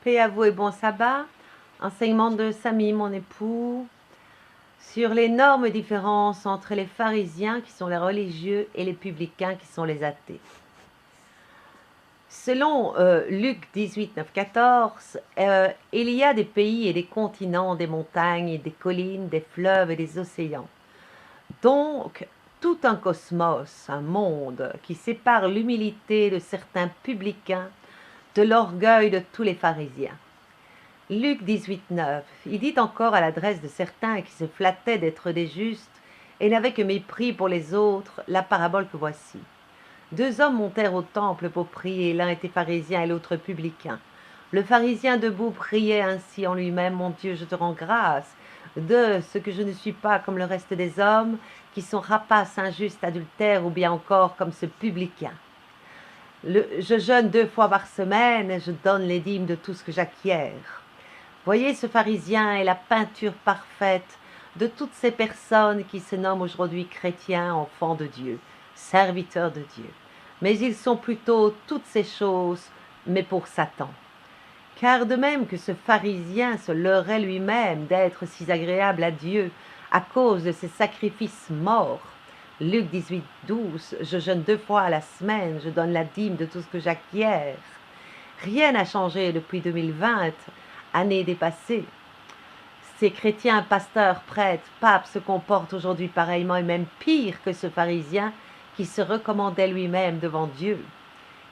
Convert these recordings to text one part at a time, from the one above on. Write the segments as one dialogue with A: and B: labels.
A: Paix à vous et bon sabbat. Enseignement de Samy, mon époux, sur l'énorme différence entre les pharisiens, qui sont les religieux, et les publicains, qui sont les athées. Selon Luc 18, 9, 14, il y a des pays et des continents, des montagnes et des collines, des fleuves et des océans. Donc, tout un cosmos, un monde qui sépare l'humilité de certains publicains de l'orgueil de tous les pharisiens. Luc 18, 9, il dit encore à l'adresse de certains qui se flattaient d'être des justes et n'avaient que mépris pour les autres, la parabole que voici. Deux hommes montèrent au temple pour prier, l'un était pharisien et l'autre publicain. Le pharisien debout priait ainsi en lui-même: Mon Dieu, je te rends grâce de ce que je ne suis pas comme le reste des hommes, qui sont rapaces, injustes, adultères, ou bien encore comme ce publicain. Je jeûne 2 fois par semaine et je donne les dîmes de tout ce que j'acquiers. Voyez, ce pharisien est la peinture parfaite de toutes ces personnes qui se nomment aujourd'hui chrétiens, enfants de Dieu, serviteurs de Dieu. Mais ils sont plutôt toutes ces choses, mais pour Satan. Car de même que ce pharisien se leurrait lui-même d'être si agréable à Dieu à cause de ses sacrifices morts, Luc 18, 12, je jeûne 2 fois à la semaine, je donne la dîme de tout ce que j'acquiers. Rien n'a changé depuis 2020, année dépassée. Ces chrétiens, pasteurs, prêtres, papes se comportent aujourd'hui pareillement et même pire que ce pharisien qui se recommandait lui-même devant Dieu,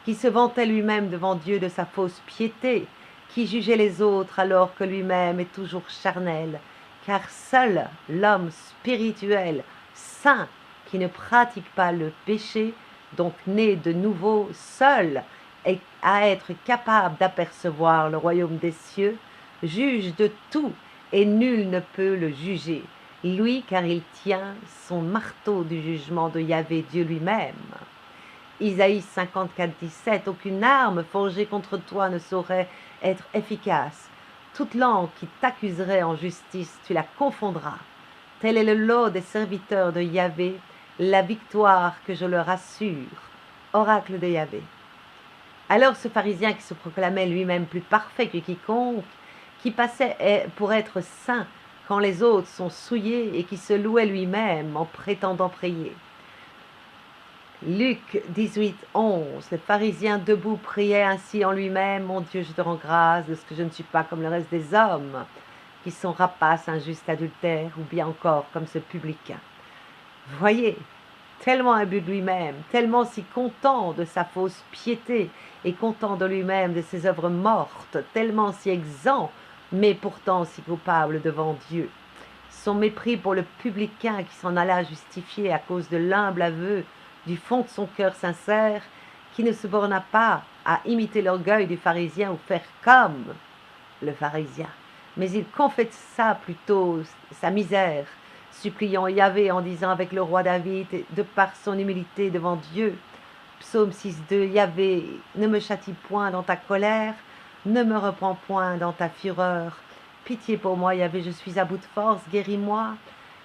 A: qui se vantait lui-même devant Dieu de sa fausse piété, qui jugeait les autres alors que lui-même est toujours charnel, car seul l'homme spirituel, saint, qui ne pratique pas le péché, donc né de nouveau, seul est à être capable d'apercevoir le royaume des cieux, juge de tout et nul ne peut le juger, lui car il tient son marteau du jugement de Yahvé Dieu lui-même. Isaïe 54, 17, aucune arme forgée contre toi ne saurait être efficace. Toute langue qui t'accuserait en justice, tu la confondras. Tel est le lot des serviteurs de Yahvé, la victoire que je leur assure. Oracle de Yahvé. Alors ce pharisien qui se proclamait lui-même plus parfait que quiconque, qui passait pour être saint quand les autres sont souillés et qui se louait lui-même en prétendant prier. Luc 18, 11, le pharisien debout priait ainsi en lui-même: Mon Dieu, je te rends grâce de ce que je ne suis pas comme le reste des hommes, qui sont rapaces, injustes, adultères, ou bien encore comme ce publicain. Voyez, tellement imbu de lui-même, tellement si content de sa fausse piété et content de lui-même, de ses œuvres mortes, tellement si exempt, mais pourtant si coupable devant Dieu. Son mépris pour le publicain qui s'en alla justifier à cause de l'humble aveu du fond de son cœur sincère, qui ne se borna pas à imiter l'orgueil du pharisien ou faire comme le pharisien, mais il confessa plutôt sa misère, suppliant Yahvé en disant avec le roi David, de par son humilité devant Dieu, Psaume 6.2, Yahvé, ne me châtie point dans ta colère, ne me reprends point dans ta fureur. Pitié pour moi, Yahvé, je suis à bout de force, guéris-moi.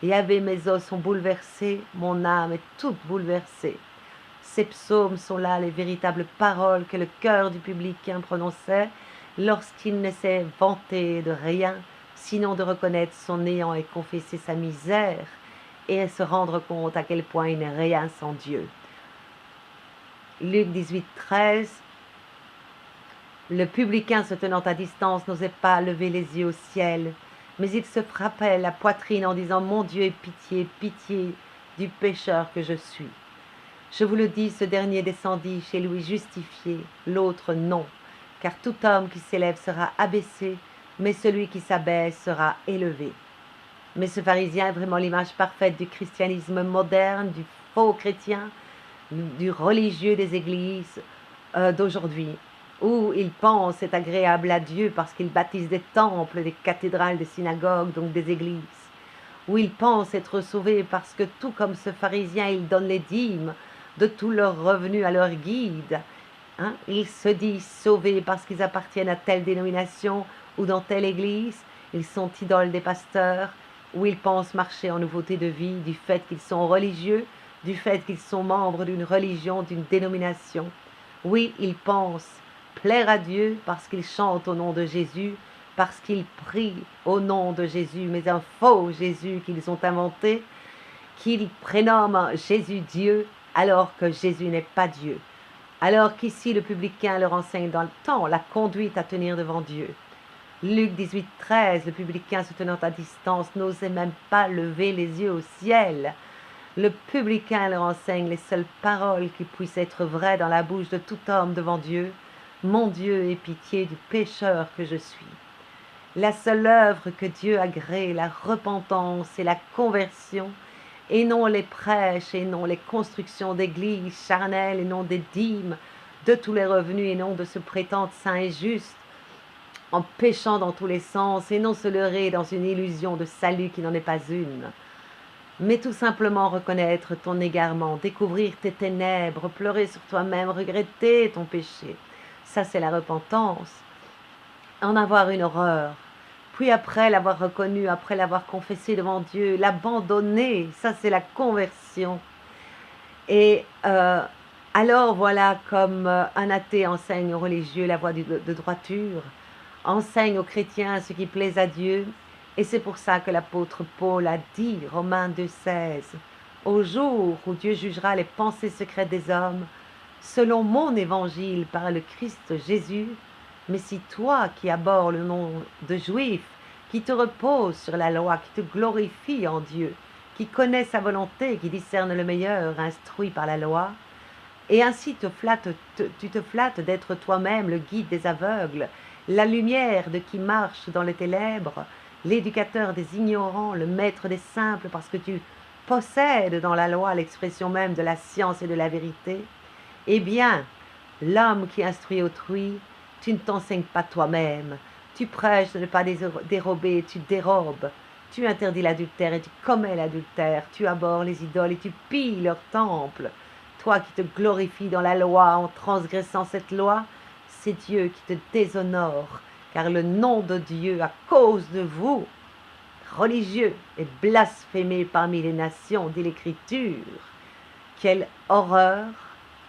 A: Yahvé, mes os sont bouleversés, mon âme est toute bouleversée. Ces psaumes sont là les véritables paroles que le cœur du publicain prononçait lorsqu'il ne s'est vanté de rien, sinon de reconnaître son néant et confesser sa misère, et se rendre compte à quel point il n'est rien sans Dieu. Luc 18, 13, le publicain se tenant à distance n'osait pas lever les yeux au ciel, mais il se frappait la poitrine en disant: Mon Dieu, aie pitié, pitié du pécheur que je suis. Je vous le dis, ce dernier descendit chez lui justifié, l'autre non, car tout homme qui s'élève sera abaissé, mais celui qui s'abaisse sera élevé. Mais ce pharisien est vraiment l'image parfaite du christianisme moderne, du faux chrétien, du religieux des églises d'aujourd'hui, où il pense être agréable à Dieu parce qu'il baptise des temples, des cathédrales, des synagogues, donc des églises, où il pense être sauvé parce que tout comme ce pharisien, il donne les dîmes de tous leurs revenus à leur guide. Ils se disent sauvés parce qu'ils appartiennent à telle dénomination ou dans telle église, ils sont idoles des pasteurs, où ils pensent marcher en nouveauté de vie du fait qu'ils sont religieux, du fait qu'ils sont membres d'une religion, d'une dénomination. Oui, ils pensent plaire à Dieu parce qu'ils chantent au nom de Jésus, parce qu'ils prient au nom de Jésus, mais un faux Jésus qu'ils ont inventé, qu'ils prénomment Jésus Dieu, alors que Jésus n'est pas Dieu. Alors qu'ici le publicain leur enseigne dans le temps la conduite à tenir devant Dieu. Luc 18, 13, le publicain se tenant à distance n'osait même pas lever les yeux au ciel. Le publicain leur enseigne les seules paroles qui puissent être vraies dans la bouche de tout homme devant Dieu. Mon Dieu, aie pitié du pécheur que je suis. La seule œuvre que Dieu agrée, la repentance et la conversion, et non les prêches, et non les constructions d'églises charnelles, et non des dîmes, de tous les revenus, et non de se prétendre saint et juste, en péchant dans tous les sens, et non se leurrer dans une illusion de salut qui n'en est pas une, mais tout simplement reconnaître ton égarement, découvrir tes ténèbres, pleurer sur toi-même, regretter ton péché. Ça, c'est la repentance. En avoir une horreur, puis après l'avoir reconnu, après l'avoir confessé devant Dieu, l'abandonner, ça c'est la conversion. Et alors voilà, comme un athée enseigne aux religieux la voie de droiture, enseigne aux chrétiens ce qui plaise à Dieu, et c'est pour ça que l'apôtre Paul a dit, Romains 2,16, « Au jour où Dieu jugera les pensées secrètes des hommes, selon mon évangile par le Christ Jésus, mais si toi qui abhorres le nom de juif, qui te repose sur la loi, qui te glorifie en Dieu, qui connaît sa volonté, qui discerne le meilleur, instruit par la loi, et ainsi tu te flattes d'être toi-même le guide des aveugles, la lumière de qui marche dans les ténèbres, l'éducateur des ignorants, le maître des simples, parce que tu possèdes dans la loi l'expression même de la science et de la vérité, eh bien, l'homme qui instruit autrui, tu ne t'enseignes pas toi-même, tu prêches de ne pas dérober, tu dérobes, tu interdis l'adultère et tu commets l'adultère, tu abhorres les idoles et tu pilles leur temple. Toi qui te glorifies dans la loi en transgressant cette loi, c'est Dieu qui te déshonore, car le nom de Dieu, à cause de vous, religieux, est blasphémé parmi les nations, dit l'Écriture. Quelle horreur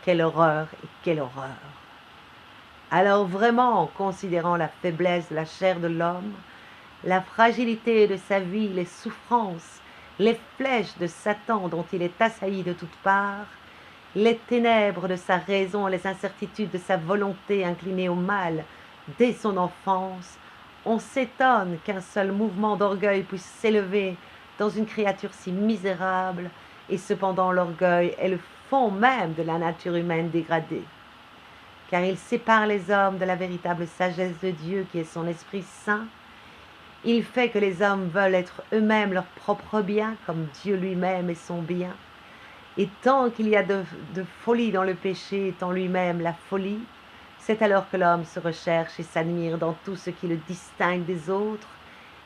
A: et quelle horreur! Alors vraiment, en considérant la faiblesse de la chair de l'homme, la fragilité de sa vie, les souffrances, les flèches de Satan dont il est assailli de toutes parts, les ténèbres de sa raison, les incertitudes de sa volonté inclinée au mal dès son enfance, on s'étonne qu'un seul mouvement d'orgueil puisse s'élever dans une créature si misérable, et cependant l'orgueil est le fond même de la nature humaine dégradée, car il sépare les hommes de la véritable sagesse de Dieu qui est son Esprit Saint. Il fait que les hommes veulent être eux-mêmes leur propre bien, comme Dieu lui-même est son bien. Et tant qu'il y a de folie dans le péché, étant lui-même la folie, c'est alors que l'homme se recherche et s'admire dans tout ce qui le distingue des autres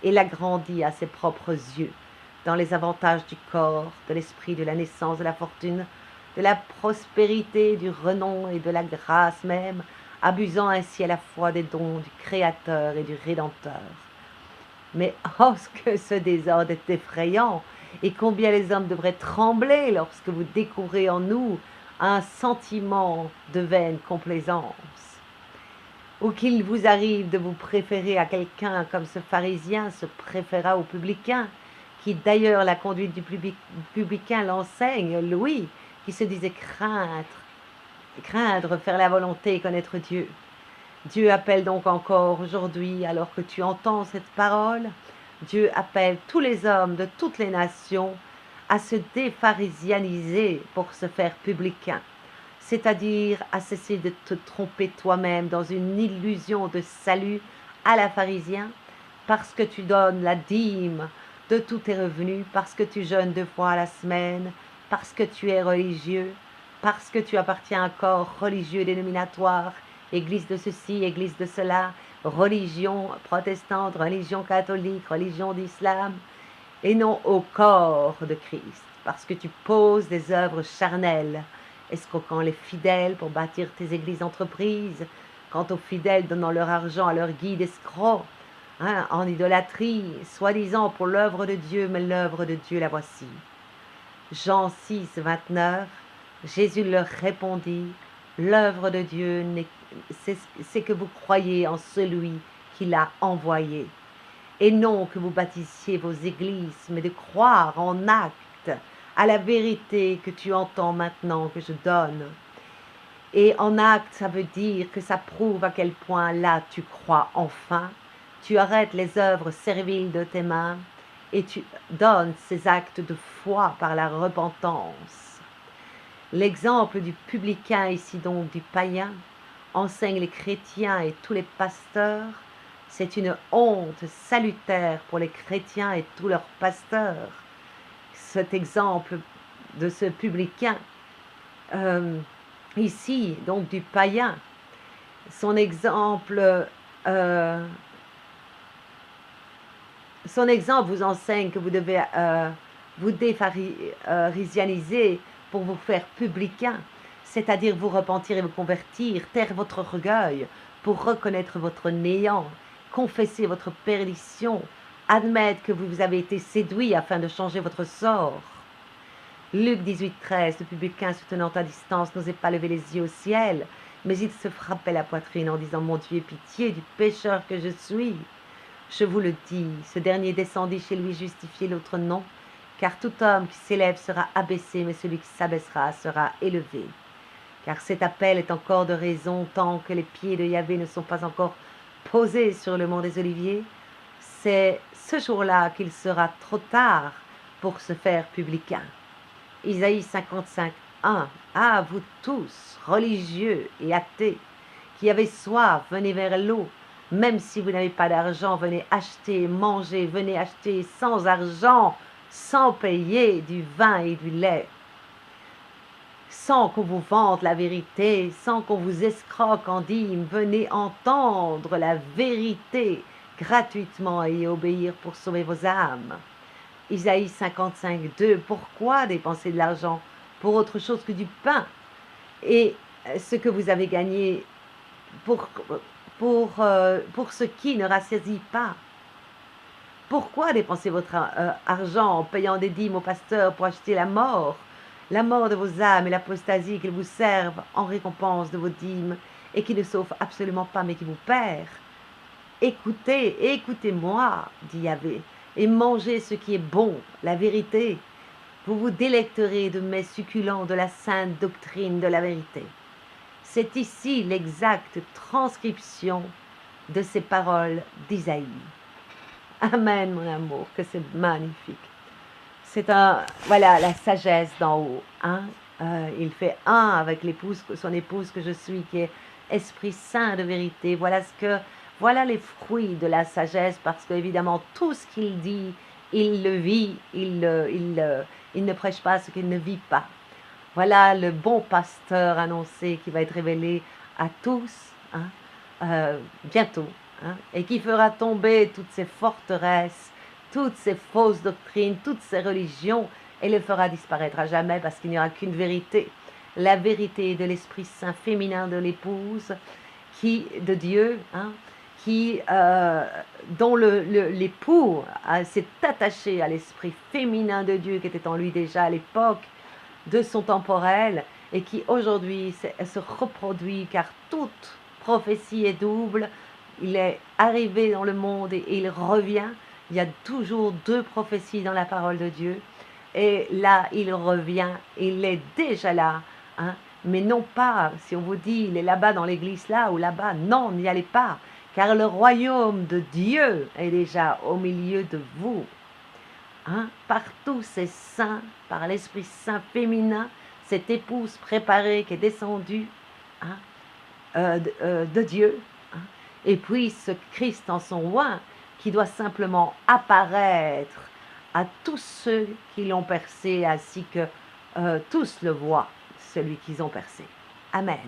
A: et l'agrandit à ses propres yeux, dans les avantages du corps, de l'esprit, de la naissance, de la fortune, de la prospérité, du renom et de la grâce même, abusant ainsi à la fois des dons du Créateur et du Rédempteur. Mais oh, ce désordre est effrayant, et combien les hommes devraient trembler lorsque vous découvrez en nous un sentiment de vaine complaisance. Ou qu'il vous arrive de vous préférer à quelqu'un comme ce pharisien se préféra au publicain, qui d'ailleurs la conduite du publicain l'enseigne, lui, qui se disait craindre, faire la volonté et connaître Dieu. Dieu appelle donc encore aujourd'hui, alors que tu entends cette parole, Dieu appelle tous les hommes de toutes les nations à se dépharisianiser pour se faire publicain, c'est-à-dire à cesser de te tromper toi-même dans une illusion de salut à la pharisien, parce que tu donnes la dîme de tous tes revenus, parce que tu jeûnes 2 fois à la semaine, parce que tu es religieux, parce que tu appartiens à un corps religieux dénominatoire, église de ceci, église de cela, religion protestante, religion catholique, religion d'islam, et non au corps de Christ, parce que tu poses des œuvres charnelles, escroquant les fidèles pour bâtir tes églises entreprises, quant aux fidèles donnant leur argent à leur guide escroc, en idolâtrie, soi-disant pour l'œuvre de Dieu, mais l'œuvre de Dieu la voici. Jean 6, 29, Jésus leur répondit, l'œuvre de Dieu c'est que vous croyez en celui qui l'a envoyé. Et non que vous bâtissiez vos églises, mais de croire en acte à la vérité que tu entends maintenant que je donne. Et en acte, ça veut dire que ça prouve à quel point là tu crois enfin. Tu arrêtes les œuvres serviles de tes mains et tu donnes ces actes de foi par la repentance. L'exemple du publicain ici donc du païen enseigne les chrétiens et tous les pasteurs. C'est une honte salutaire pour les chrétiens et tous leurs pasteurs. Cet exemple de ce publicain ici, donc du païen, son exemple vous enseigne que vous devez vous dépharisianiser pour vous faire publicain, c'est-à-dire vous repentir et vous convertir, taire votre orgueil pour reconnaître votre néant, confesser votre perdition, admettre que vous avez été séduit afin de changer votre sort. Luc 18, 13, le publicain se tenant à distance n'osait pas lever les yeux au ciel, mais il se frappait la poitrine en disant « Mon Dieu, pitié du pécheur que je suis !» Je vous le dis, ce dernier descendit chez lui justifier l'autre non, car tout homme qui s'élève sera abaissé, mais celui qui s'abaissera sera élevé. Car cet appel est encore de raison tant que les pieds de Yahvé ne sont pas encore posés sur le mont des Oliviers. C'est ce jour-là qu'il sera trop tard pour se faire publicain. Isaïe 55, 1. Ah, vous tous, religieux et athées, qui avez soif, venez vers l'eau. Même si vous n'avez pas d'argent, venez acheter, manger, venez acheter sans argent, sans payer du vin et du lait. Sans qu'on vous vante la vérité, sans qu'on vous escroque en dîmes, venez entendre la vérité gratuitement et obéir pour sauver vos âmes. Isaïe 55, 2. Pourquoi dépenser de l'argent pour autre chose que du pain et ce que vous avez gagné pour ce qui ne rassasie pas? Pourquoi dépenser votre argent en payant des dîmes au pasteur pour acheter la mort de vos âmes et l'apostasie qu'ils vous servent en récompense de vos dîmes et qui ne sauve absolument pas mais qui vous perd? Écoutez, écoutez-moi, dit Yahvé, et mangez ce qui est bon, la vérité. Vous vous délecterez de mets succulents de la sainte doctrine de la vérité. C'est ici l'exacte transcription de ces paroles d'Isaïe. Amen, mon amour, que c'est magnifique. C'est voilà, la sagesse d'en haut. Hein? Il fait un avec son épouse que je suis, qui est Esprit Saint de vérité. Voilà les fruits de la sagesse, parce qu'évidemment, tout ce qu'il dit, il le vit, il ne prêche pas ce qu'il ne vit pas. Voilà le bon pasteur annoncé qui va être révélé à tous, hein, bientôt, hein, et qui fera tomber toutes ces forteresses, toutes ces fausses doctrines, toutes ces religions, et les fera disparaître à jamais, parce qu'il n'y aura qu'une vérité, la vérité de l'Esprit Saint féminin de l'épouse, de Dieu, hein, dont l'époux s'est attaché à l'esprit féminin de Dieu qui était en lui déjà à l'époque de son temporel et qui aujourd'hui se reproduit, car toute prophétie est double. Il est arrivé dans le monde et il revient. Il y a toujours deux prophéties dans la parole de Dieu. Et là, il revient, il est déjà là. Hein, mais non pas, si on vous dit, il est là-bas dans l'église là ou là-bas, non, n'y allez pas. Car le royaume de Dieu est déjà au milieu de vous. Hein, par tous ces saints, par l'Esprit Saint féminin, cette épouse préparée qui est descendue, hein, de Dieu, hein, et puis ce Christ en son oint qui doit simplement apparaître à tous ceux qui l'ont percé, ainsi que tous le voient, celui qu'ils ont percé. Amen.